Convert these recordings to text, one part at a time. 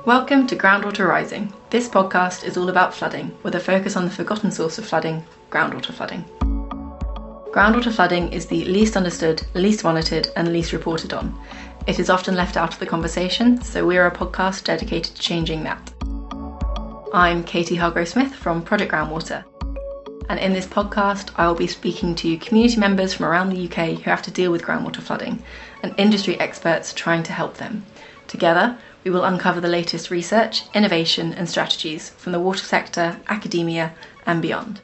Welcome to Groundwater Rising. This podcast is all about flooding, with a focus on the forgotten source of flooding, groundwater flooding. Groundwater flooding is the least understood, least monitored, and least reported on. It is often left out of the conversation, so we are a podcast dedicated to changing that. I'm Katie Hargrave-Smith from Project Groundwater, and in this podcast I will be speaking to community members from around the UK who have to deal with groundwater flooding, and industry experts trying to help them. Together, we will uncover the latest research, innovation and strategies from the water sector, academia and beyond.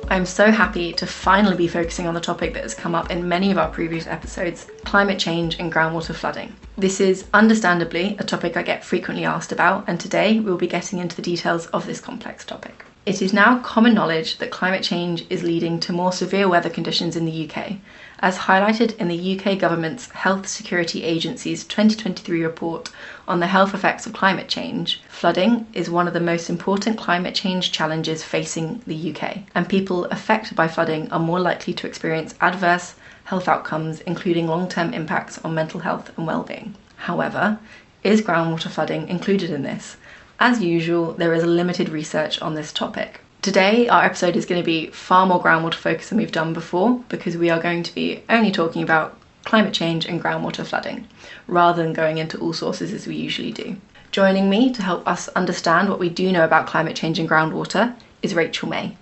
I'm so happy to finally be focusing on the topic that has come up in many of our previous episodes, climate change and groundwater flooding. This is understandably a topic I get frequently asked about, and today we'll be getting into the details of this complex topic. It is now common knowledge that climate change is leading to more severe weather conditions in the UK. As highlighted in the UK Government's Health Security Agency's 2023 report on the health effects of climate change, flooding is one of the most important climate change challenges facing the UK, and people affected by flooding are more likely to experience adverse health outcomes, including long-term impacts on mental health and well-being. However, is groundwater flooding included in this? As usual, there is limited research on this topic. Today, our episode is going to be far more groundwater focused than we've done before, because we are going to be only talking about climate change and groundwater flooding, rather than going into all sources as we usually do. Joining me to help us understand what we do know about climate change and groundwater is Rachel May.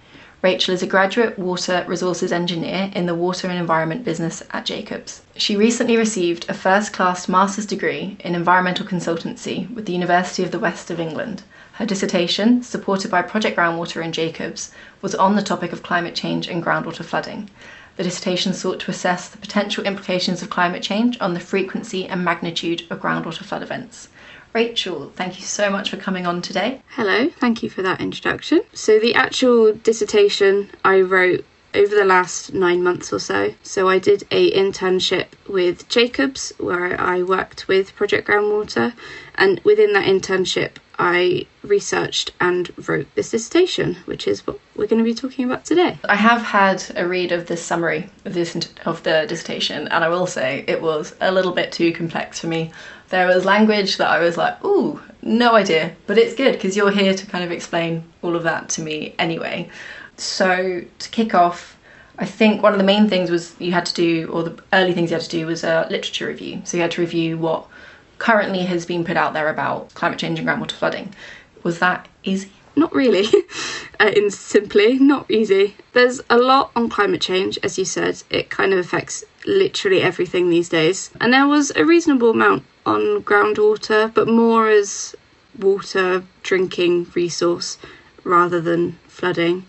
Rachel is a graduate water resources engineer in the water and environment business at Jacobs. She recently received a first-class master's degree in environmental consultancy with the University of the West of England. Her dissertation, supported by Project Groundwater and Jacobs, was on the topic of climate change and groundwater flooding. The dissertation sought to assess the potential implications of climate change on the frequency and magnitude of groundwater flood events. Rachel, thank you so much for coming on today. Hello, thank you for that introduction. So the actual dissertation I wrote over the last 9 months or so. So I did an internship with Jacobs, where I worked with Project Groundwater, and within that internship I researched and wrote this dissertation, which is what we're going to be talking about today. I have had a read of this summary of the dissertation, and I will say it was a little bit too complex for me. There was language that I was like, ooh, no idea, but it's good because you're here to kind of explain all of that to me anyway. So to kick off, I think one of the main things was you had to do, or the early things you had to do, was a literature review. So you had to review what currently has been put out there about climate change and groundwater flooding. Was that easy? Not really. Simply, not easy. There's a lot on climate change, as you said. It kind of affects literally everything these days. And there was a reasonable amount on groundwater, but more as water drinking resource rather than flooding.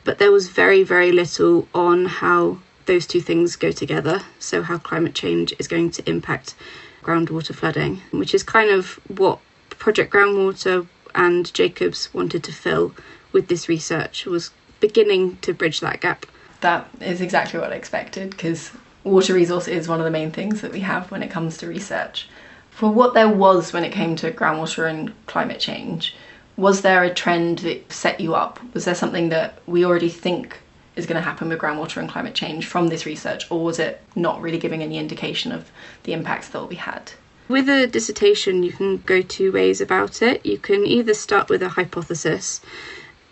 But there was very, very little on how those two things go together. So how climate change is going to impact groundwater flooding, which is kind of what Project Groundwater and Jacobs wanted to fill with this research, was beginning to bridge that gap. That is exactly what I expected, because water resource is one of the main things that we have when it comes to research. For what there was when it came to groundwater and climate change, was there a trend that set you up? Was there something that we already think is going to happen with groundwater and climate change from this research, or was it not really giving any indication of the impacts that will be had? With a dissertation, you can go two ways about it. You can either start with a hypothesis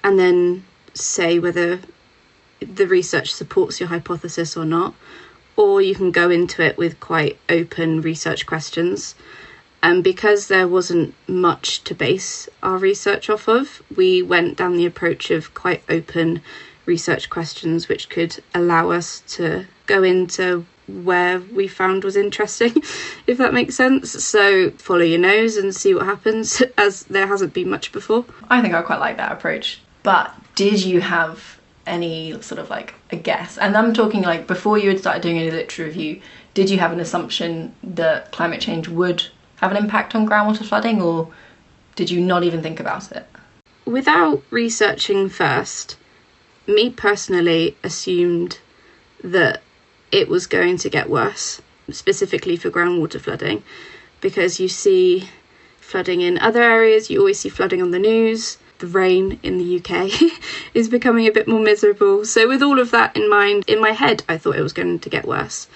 and then say whether the research supports your hypothesis or not, or you can go into it with quite open research questions. And because there wasn't much to base our research off of, we went down the approach of quite open research questions, which could allow us to go into where we found was interesting, if that makes sense. So follow your nose and see what happens, as there hasn't been much before. I think I quite like that approach. But did you have any sort of like a guess? And I'm talking like before you had started doing any literature review, did you have an assumption that climate change would have an impact on groundwater flooding, or did you not even think about it? Without researching first, me personally assumed that it was going to get worse, specifically for groundwater flooding, because you see flooding in other areas, you always see flooding on the news. The rain in the UK is becoming a bit more miserable. So with all of that in mind, in my head, I thought it was going to get worse,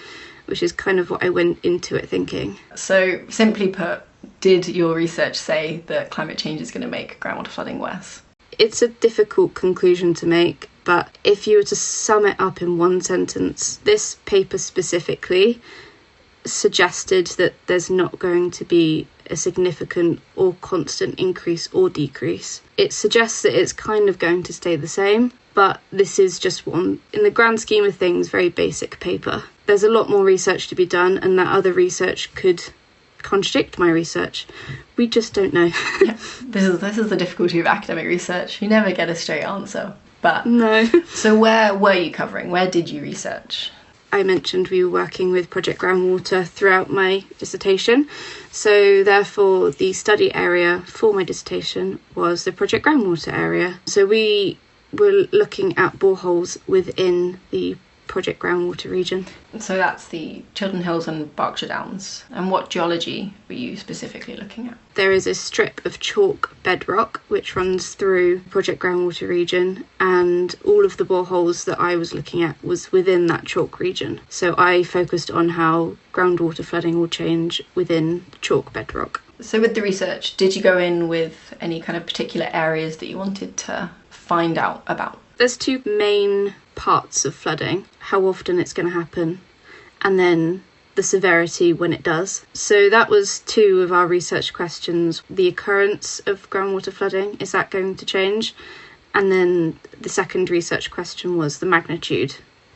which is kind of what I went into it thinking. So simply put, Did your research say that climate change is going to make groundwater flooding worse? It's a difficult conclusion to make, but if you were to sum it up in one sentence, this paper specifically suggested that there's not going to be a significant or constant increase or decrease. It suggests that it's kind of going to stay the same, but this is just one, in the grand scheme of things, very basic paper. There's a lot more research to be done, and that other research could contradict my research. We just don't know. Yeah. This is the difficulty of academic research. You never get a straight answer. But no. So where were you covering? Where did you research? I mentioned we were working with Project Groundwater throughout my dissertation. So therefore, the study area for my dissertation was the Project Groundwater area. So we were looking at boreholes within the Project Groundwater region. So that's the Chiltern Hills and Berkshire Downs. And what geology were you specifically looking at? There is a strip of chalk bedrock which runs through Project Groundwater region, and all of the boreholes that I was looking at was within that chalk region. So I focused on how groundwater flooding will change within chalk bedrock. So with the research, did you go in with any kind of particular areas that you wanted to find out about? There's two main parts of flooding: how often it's going to happen, and then the severity when it does. So that was two of our research questions. The occurrence of groundwater flooding, is that going to change? And then the second research question was the magnitude.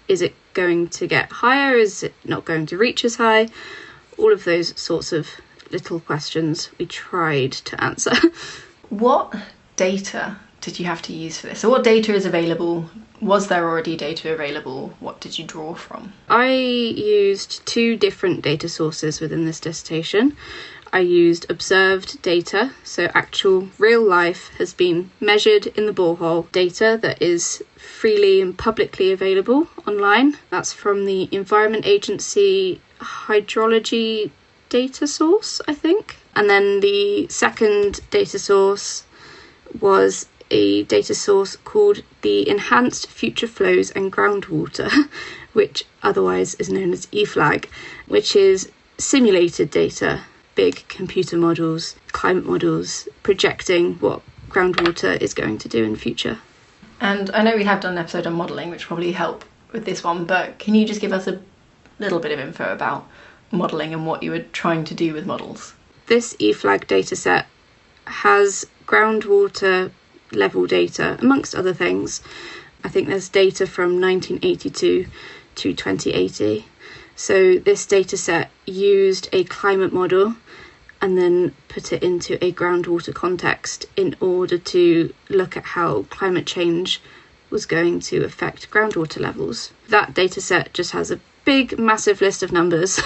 Is it going to get higher? Is it not going to reach as high? All of those sorts of little questions we tried to answer. What data did you have to use for this? So what data is available? Was there already data available? What did you draw from? I used two different data sources within this dissertation. I used observed data, so actual real life has been measured in the borehole data that is freely and publicly available online. That's from the Environment Agency hydrology data source, I think. And then the second data source was a data source called the Enhanced Future Flows and Groundwater, which otherwise is known as EFLAG, which is simulated data, big computer models, climate models, projecting what groundwater is going to do in the future. And I know we have done an episode on modelling, which probably help with this one, but can you just give us a little bit of info about modelling and what you were trying to do with models? This EFLAG dataset has groundwater level data, amongst other things. I think there's data from 1982 to 2080. So this dataset used a climate model and then put it into a groundwater context in order to look at how climate change was going to affect groundwater levels. That dataset just has a big, massive list of numbers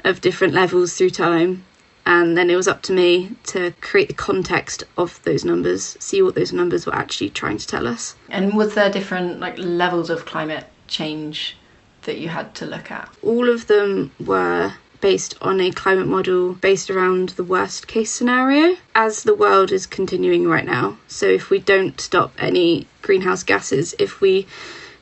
of different levels through time. And then it was up to me to create the context of those numbers, see what those numbers were actually trying to tell us. And was there different levels of climate change that you had to look at? All of them were based on a climate model based around the worst case scenario, as the world is continuing right now. So if we don't stop any greenhouse gases, if we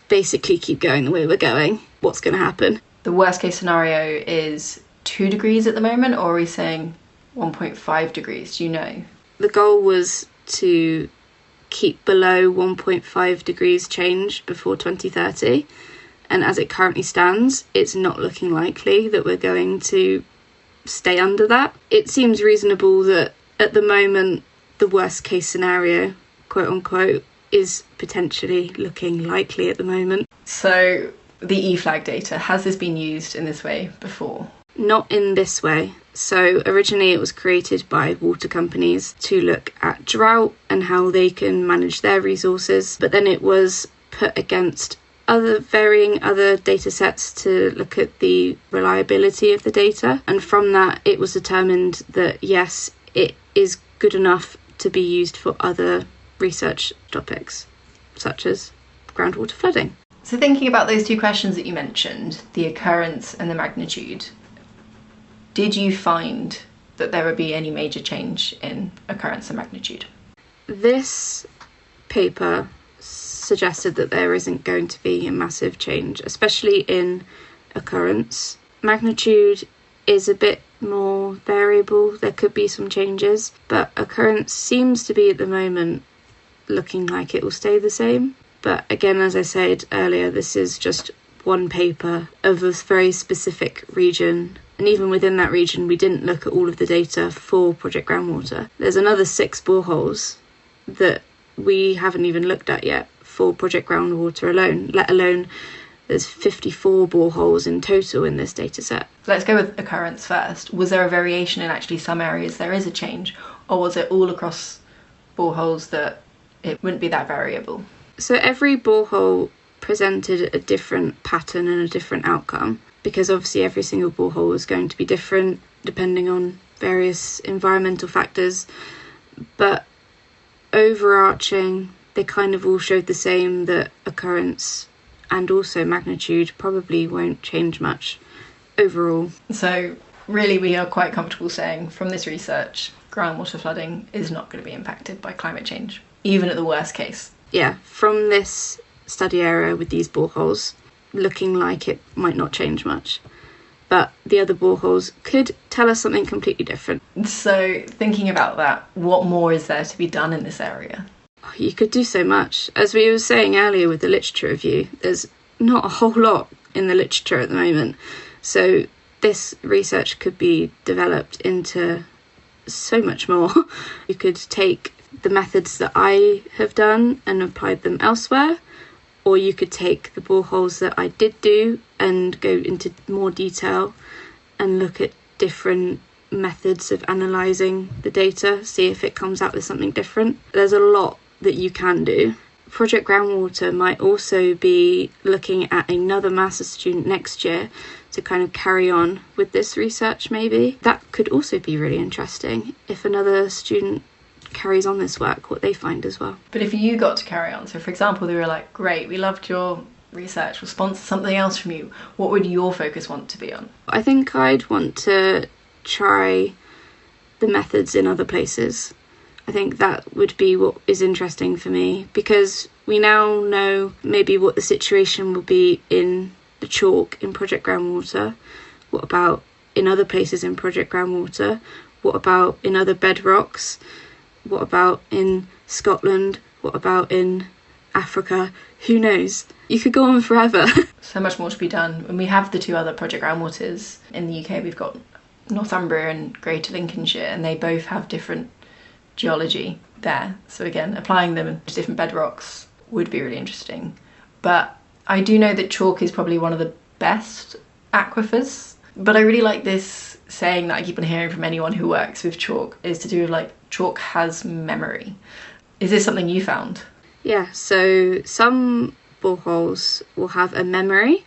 basically keep going the way we're going, what's going to happen? The worst case scenario is 2 degrees at the moment, or are we saying 1.5 degrees? Do you know? The goal was to keep below 1.5 degrees change before 2030, and as it currently stands, it's not looking likely that we're going to stay under that. It seems reasonable that at the moment the worst case scenario, quote unquote, is potentially looking likely at the moment. So the EFLAG data, has this been used in this way before? Not in this way. So originally it was created by water companies to look at drought and how they can manage their resources, but then it was put against varying other data sets to look at the reliability of the data, and from that it was determined that yes, it is good enough to be used for other research topics such as groundwater flooding. So thinking about those two questions that you mentioned, the occurrence and the magnitude, did you find that there would be any major change in occurrence and magnitude? This paper suggested that there isn't going to be a massive change, especially in occurrence. Magnitude is a bit more variable. There could be some changes, but occurrence seems to be at the moment looking like it will stay the same. But again, as I said earlier, this is just one paper of a very specific region. And even within that region, we didn't look at all of the data for Project Groundwater. There's another 6 boreholes that we haven't even looked at yet for Project Groundwater alone, let alone there's 54 boreholes in total in this data set. Let's go with occurrence first. Was there a variation in actually some areas there is a change, or was it all across boreholes that it wouldn't be that variable? So every borehole presented a different pattern and a different outcome, because obviously every single borehole is going to be different depending on various environmental factors, but overarching, they kind of all showed the same, that occurrence and also magnitude probably won't change much overall. So really we are quite comfortable saying from this research, groundwater flooding is not going to be impacted by climate change, even at the worst case. Yeah, from this study area with these boreholes, looking like it might not change much. But the other boreholes could tell us something completely different. So thinking about that, what more is there to be done in this area? You could do so much. As we were saying earlier with the literature review, there's not a whole lot in the literature at the moment. So this research could be developed into so much more. You could take the methods that I have done and applied them elsewhere, or you could take the boreholes that I did do and go into more detail and look at different methods of analysing the data, see if it comes out with something different. There's a lot that you can do. Project Groundwater might also be looking at another master's student next year to kind of carry on with this research maybe. That could also be really interesting if another student carries on this work, what they find as well. But if you got to carry on, so for example they were like, great, we loved your research, we'll sponsor something else from you, what would your focus want to be on? I think I'd want to try the methods in other places. I think that would be what is interesting for me, because we now know maybe what the situation will be in the chalk in Project Groundwater. What about in other places in Project Groundwater? What about in other bedrocks? What about in Scotland? What about in Africa? Who knows? You could go on forever. So much more to be done. And we have the 2 other Project Groundwaters in the UK. We've got Northumbria and Greater Lincolnshire, and they both have different geology there. So again, applying them to different bedrocks would be really interesting. But I do know that chalk is probably one of the best aquifers. But I really like this saying that I keep on hearing from anyone who works with chalk, is to do with like, chalk has memory. Is this something you found? Yeah, so some boreholes will have a memory,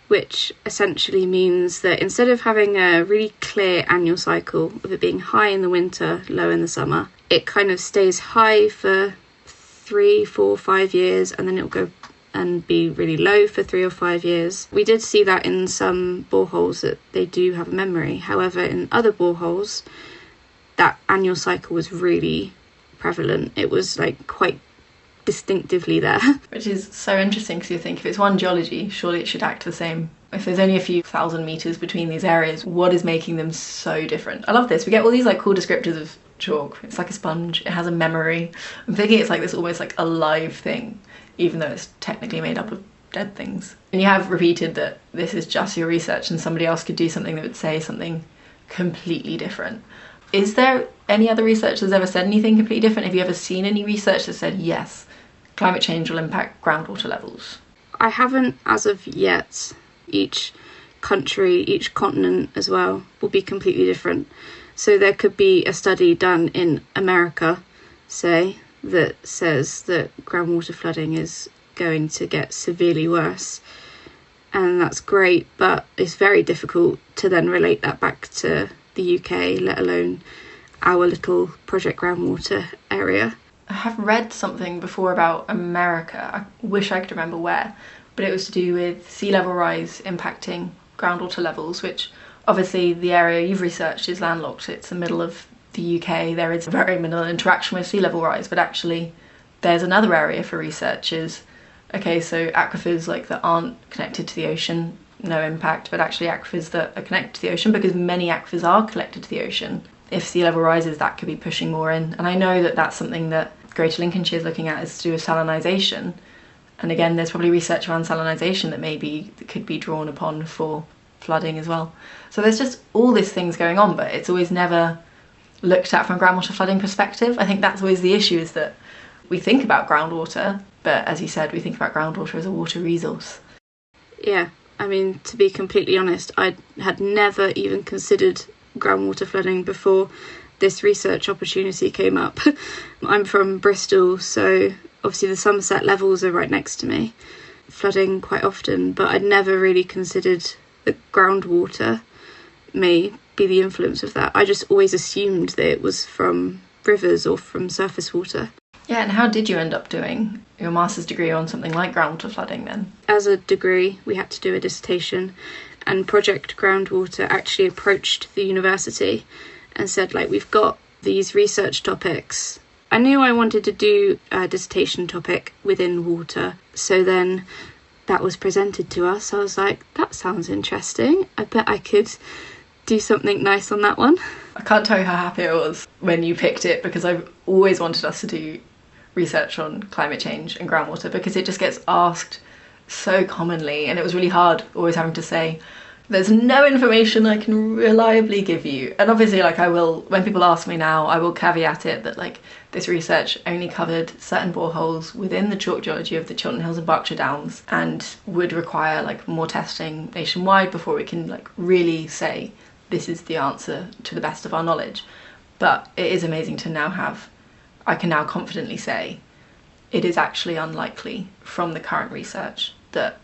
which essentially means that instead of having a really clear annual cycle of it being high in the winter, low in the summer, it kind of stays high for 3, 4, 5 years, and then it'll go and be really low for 3 or 5 years. We did see that in some boreholes that they do have a memory. However, in other boreholes, that annual cycle was really prevalent. It was like quite distinctively there. Which is so interesting, because you think if it's one geology, surely it should act the same. If there's only a few thousand meters between these areas, what is making them so different? I love this. We get all these like cool descriptors of chalk. It's like a sponge, it has a memory. I'm thinking it's like this almost like a live thing, even though it's technically made up of dead things. And you have repeated that this is just your research and somebody else could do something that would say something completely different. Is there any other research that's ever said anything completely different? Have you ever seen any research that said, yes, climate change will impact groundwater levels? I haven't as of yet. Each country, each continent as well, will be completely different. So there could be a study done in America, say, that says that groundwater flooding is going to get severely worse. And that's great, but it's very difficult to then relate that back to the UK, let alone our little Project Groundwater area. I have read something before about America. I wish I could remember where, but it was to do with sea level rise impacting groundwater levels, which obviously the area you've researched is landlocked. It's the middle of the UK. There is very minimal interaction with sea level rise, but actually there's another area for research is, okay, so aquifers like that aren't connected to the ocean, no impact, but actually aquifers that are connected to the ocean, because many aquifers are connected to the ocean. If sea level rises, that could be pushing more in. And I know that that's something that Greater Lincolnshire is looking at, is to do with salinisation. And again, there's probably research around salinisation that could be drawn upon for flooding as well. So there's just all these things going on, but it's always never looked at from a groundwater flooding perspective. I think that's always the issue, is that we think about groundwater, but as you said, we think about groundwater as a water resource. Yeah, I mean, to be completely honest, I had never even considered groundwater flooding before this research opportunity came up. I'm from Bristol, so obviously the Somerset levels are right next to me, flooding quite often, but I'd never really considered that groundwater may be the influence of that. I just always assumed that it was from rivers or from surface water. Yeah, and how did you end up doing your master's degree on something like groundwater flooding then? As a degree, we had to do a dissertation, and Project Groundwater actually approached the university and said, like, we've got these research topics. I knew I wanted to do a dissertation topic within water, so then that was presented to us. I was like, that sounds interesting. I bet I could do something nice on that one. I can't tell you how happy I was when you picked it, because I've always wanted us to do research on climate change and groundwater, because it just gets asked so commonly, and it was really hard always having to say, there's no information I can reliably give you. And obviously, like, I will, when people ask me now, I will caveat it that, like, this research only covered certain boreholes within the chalk geology of the Chiltern Hills and Berkshire Downs, and would require, like, more testing nationwide before we can, like, really say this is the answer to the best of our knowledge. But it is amazing to now have, I can now confidently say, it is actually unlikely from the current research that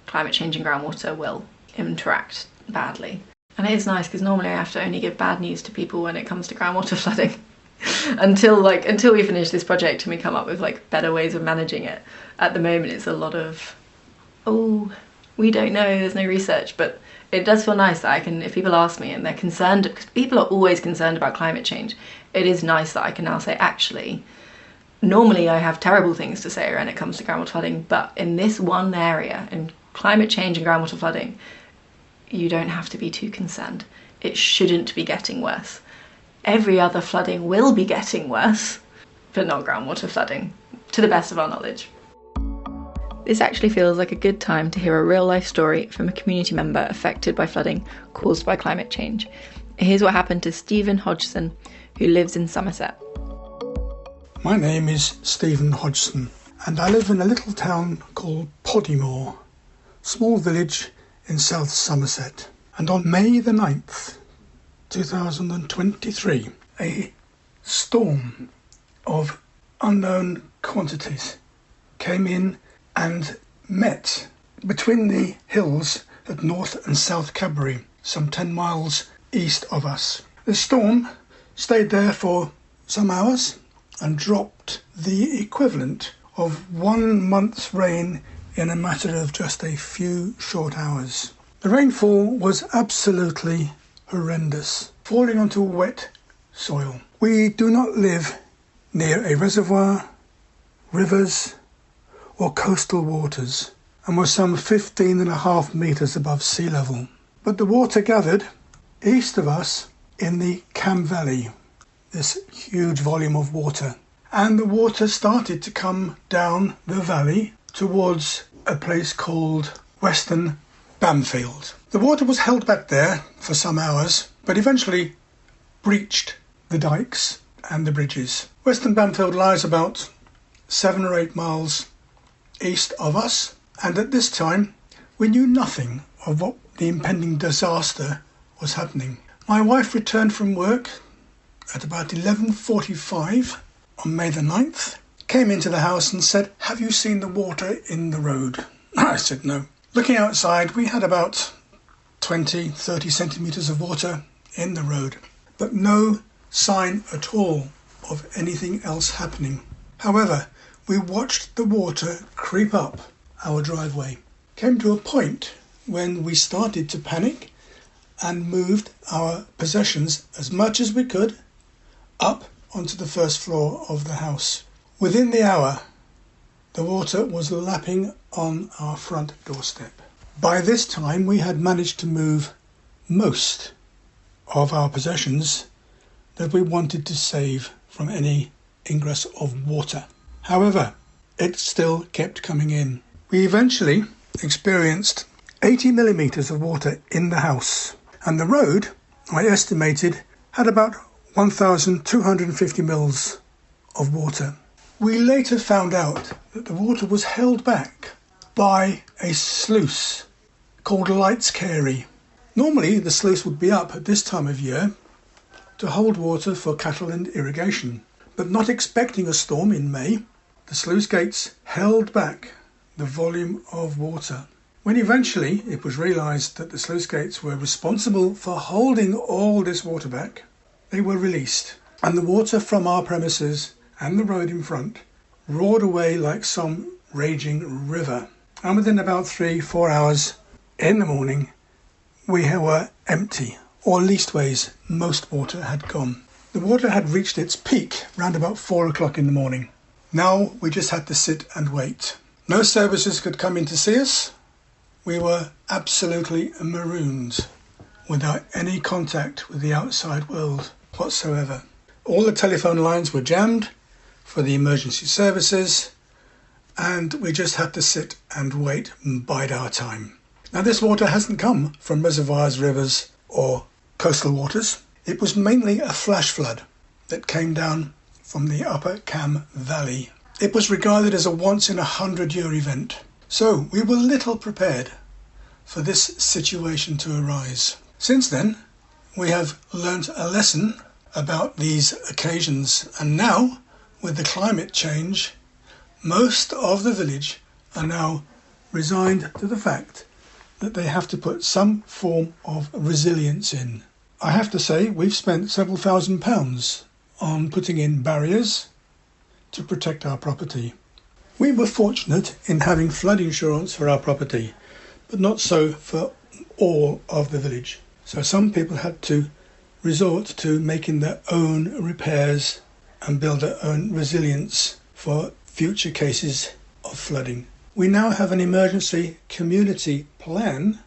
climate change and groundwater will interact badly. And it is nice, because normally I have to only give bad news to people when it comes to groundwater flooding until we finish this project and we come up with, like, better ways of managing it. At the moment it's a lot of, oh, we don't know, there's no research. But it does feel nice that I can, if people ask me and they're concerned, because people are always concerned about climate change, it is nice that I can now say, actually, normally I have terrible things to say when it comes to groundwater flooding, but in this one area, in climate change and groundwater flooding, you don't have to be too concerned. It shouldn't be getting worse. Every other flooding will be getting worse, but not groundwater flooding, to the best of our knowledge. This actually feels like a good time to hear a real life story from a community member affected by flooding caused by climate change. Here's what happened to Stephen Hodgson, who lives in Somerset. My name is Stephen Hodgson, and I live in a little town called Podymore, small village in South Somerset. And on May the 9th, 2023, a storm of unknown quantities came in and met between the hills at North and South Cadbury, some 10 miles east of us. The storm stayed there for some hours and dropped the equivalent of 1 month's rain in a matter of just a few short hours. The rainfall was absolutely horrendous, falling onto wet soil. We do not live near a reservoir, rivers, or coastal waters, and were some 15.5 metres above sea level. But the water gathered east of us in the Cam Valley, this huge volume of water, and the water started to come down the valley towards a place called Western Bamfield. The water was held back there for some hours, but eventually breached the dikes and the bridges. Western Bamfield lies about 7 or 8 miles east of us, and at this time we knew nothing of what the impending disaster was happening. My wife returned from work at about 11:45 on May the 9th, came into the house and said, "Have you seen the water in the road?" I said no. Looking outside, we had about 20-30 centimetres of water in the road, but no sign at all of anything else happening. However, we watched the water creep up our driveway. Came to a point when we started to panic and moved our possessions as much as we could up onto the first floor of the house. Within the hour, the water was lapping on our front doorstep. By this time, we had managed to move most of our possessions that we wanted to save from any ingress of water. However, it still kept coming in. We eventually experienced 80 millimetres of water in the house, and the road, I estimated, had about 1,250 mils of water. We later found out that the water was held back by a sluice called Lights Carey. Normally the sluice would be up at this time of year to hold water for cattle and irrigation, but not expecting a storm in May, the sluice gates held back the volume of water. When eventually it was realised that the sluice gates were responsible for holding all this water back, they were released, and the water from our premises and the road in front roared away like some raging river. And within about 3-4 hours in the morning, we were empty, or leastways most water had gone. The water had reached its peak round about 4 o'clock in the morning. Now we just had to sit and wait. No services could come in to see us. We were absolutely marooned without any contact with the outside world whatsoever. All the telephone lines were jammed for the emergency services, and we just had to sit and wait and bide our time. Now, this water hasn't come from reservoirs, rivers or coastal waters. It was mainly a flash flood that came down from the upper Cam Valley. It was regarded as a once-in-a-100-year event. So we were little prepared for this situation to arise. Since then, we have learnt a lesson about these occasions, and now, with the climate change, most of the village are now resigned to the fact that they have to put some form of resilience in. I have to say, we've spent several £1,000s on putting in barriers to protect our property. We were fortunate in having flood insurance for our property, but not so for all of the village. So some people had to resort to making their own repairs and build their own resilience for future cases of flooding. We now have an emergency community plan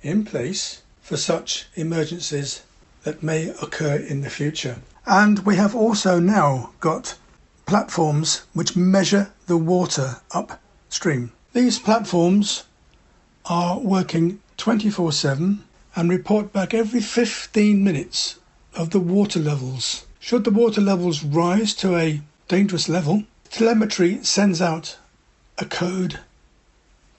in place for such emergencies that may occur in the future. And we have also now got platforms which measure the water upstream. These platforms are working 24/7 and report back every 15 minutes of the water levels. Should the water levels rise to a dangerous level, telemetry sends out a code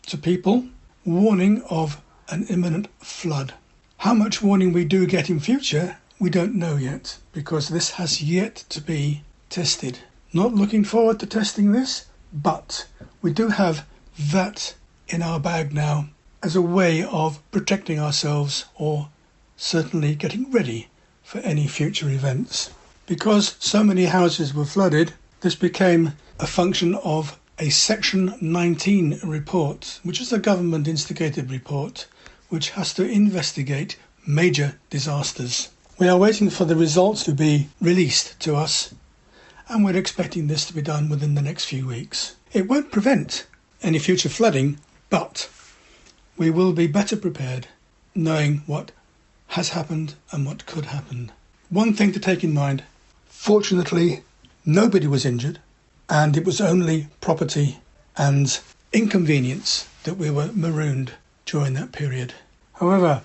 to people warning of an imminent flood. How much warning we do get in future, we don't know yet, because this has yet to be tested. Not looking forward to testing this, but we do have that in our bag now as a way of protecting ourselves, or certainly getting ready for any future events. Because so many houses were flooded, this became a function of a Section 19 report, which is a government instigated report which has to investigate major disasters. We are waiting for the results to be released to us, and we're expecting this to be done within the next few weeks. It won't prevent any future flooding, but we will be better prepared knowing what has happened and what could happen. One thing to take in mind, fortunately nobody was injured, and it was only property and inconvenience that we were marooned during that period. However,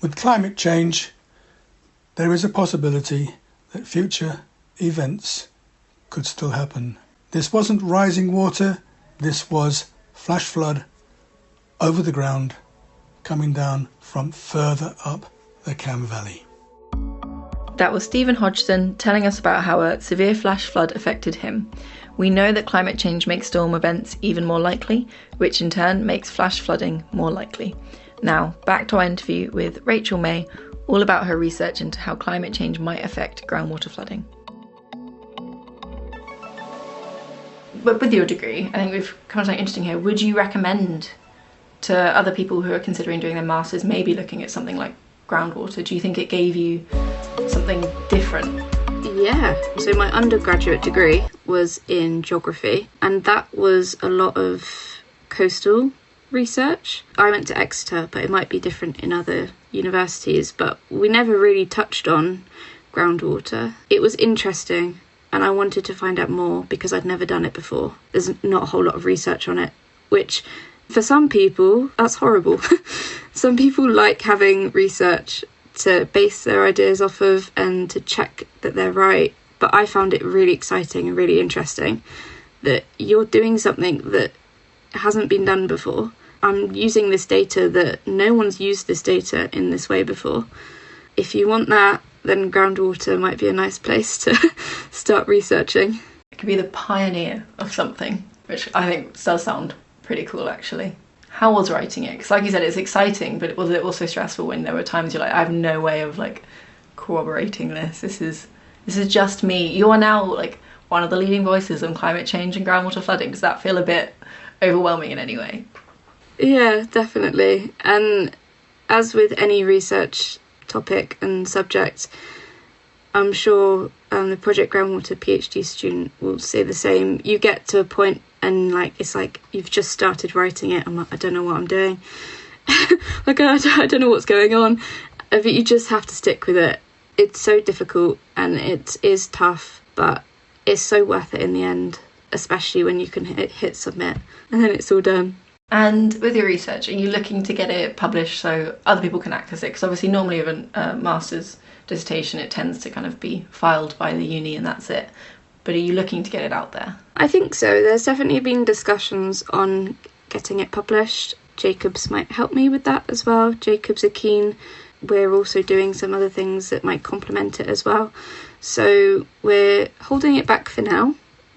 with climate change, there is a possibility that future events could still happen. This wasn't rising water, this was flash flood over the ground coming down from further up the Cam Valley. That was Stephen Hodgson telling us about how a severe flash flood affected him. We know that climate change makes storm events even more likely, which in turn makes flash flooding more likely. Now, back to our interview with Rachel May, all about her research into how climate change might affect groundwater flooding. But with your degree, I think we've come to something interesting here. Would you recommend to other people who are considering doing their masters maybe looking at something like groundwater? Do you think it gave you something different? Yeah, so my undergraduate degree was in geography, and that was a lot of coastal research. I went to Exeter, but it might be different in other universities, but we never really touched on groundwater. It was interesting, and I wanted to find out more because I'd never done it before. There's not a whole lot of research on it, which for some people, that's horrible. Some people like having research to base their ideas off of and to check that they're right. But I found it really exciting and really interesting that you're doing something that hasn't been done before. I'm using this data that no one's used this data in this way before. If you want that, then groundwater might be a nice place to start researching. It could be the pioneer of something, which I think does sound pretty cool, actually. How was writing it? Because like you said, it's exciting, but was it also stressful when there were times you're like, I have no way of like corroborating this. This is just me. You are now like one of the leading voices on climate change and groundwater flooding. Does that feel a bit overwhelming in any way? Yeah, definitely. And as with any research topic and subject, I'm sure the Project Groundwater PhD student will say the same. You get to a point and like it's like you've just started writing it. I'm like, I don't know what I'm doing. Like I don't know what's going on. But you just have to stick with it. It's so difficult and it is tough, but it's so worth it in the end, especially when you can hit submit and then it's all done. And with your research, are you looking to get it published so other people can access it? Because obviously normally with a master's dissertation it tends to kind of be filed by the uni and that's it. But are you looking to get it out there? I think so. There's definitely been discussions on getting it published. Jacobs might help me with that as well. Jacobs are keen. We're also doing some other things that might complement it as well. So we're holding it back for now,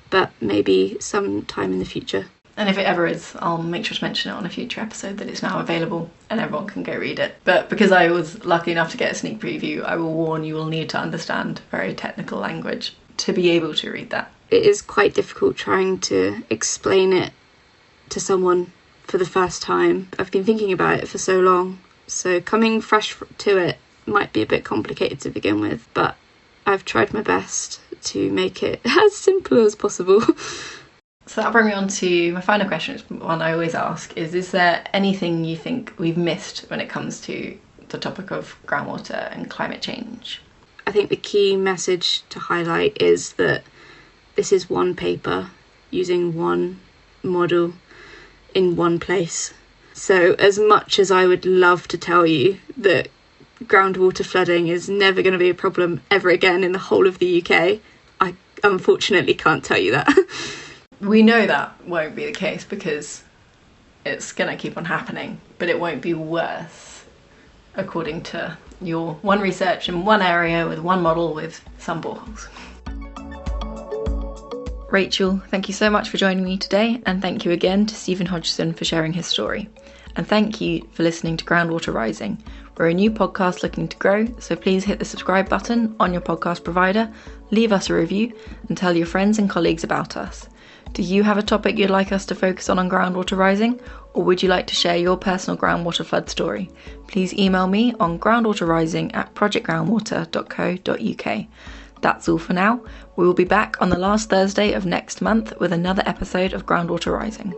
but maybe sometime in the future. And if it ever is, I'll make sure to mention it on a future episode that it's now available and everyone can go read it. But because I was lucky enough to get a sneak preview, I will warn you will need to understand very technical language to be able to read that. It is quite difficult trying to explain it to someone for the first time. I've been thinking about it for so long, so coming fresh to it might be a bit complicated to begin with, but I've tried my best to make it as simple as possible. So that'll bring me on to my final question, which is one I always ask, is there anything you think we've missed when it comes to the topic of groundwater and climate change? I think the key message to highlight is that this is one paper using one model in one place. So as much as I would love to tell you that groundwater flooding is never going to be a problem ever again in the whole of the UK, I unfortunately can't tell you that. We know that won't be the case because it's going to keep on happening, but it won't be worse, according to your one research in one area with one model with some boreholes. Rachel, thank you so much for joining me today, and thank you again to Stephen Hodgson for sharing his story. And thank you for listening to Groundwater Rising. We're a new podcast looking to grow, so please hit the subscribe button on your podcast provider, leave us a review, and tell your friends and colleagues about us. Do you have a topic you'd like us to focus on Groundwater Rising, or would you like to share your personal groundwater flood story? Please email me on groundwaterrising@projectgroundwater.co.uk. That's all for now. We will be back on the last Thursday of next month with another episode of Groundwater Rising.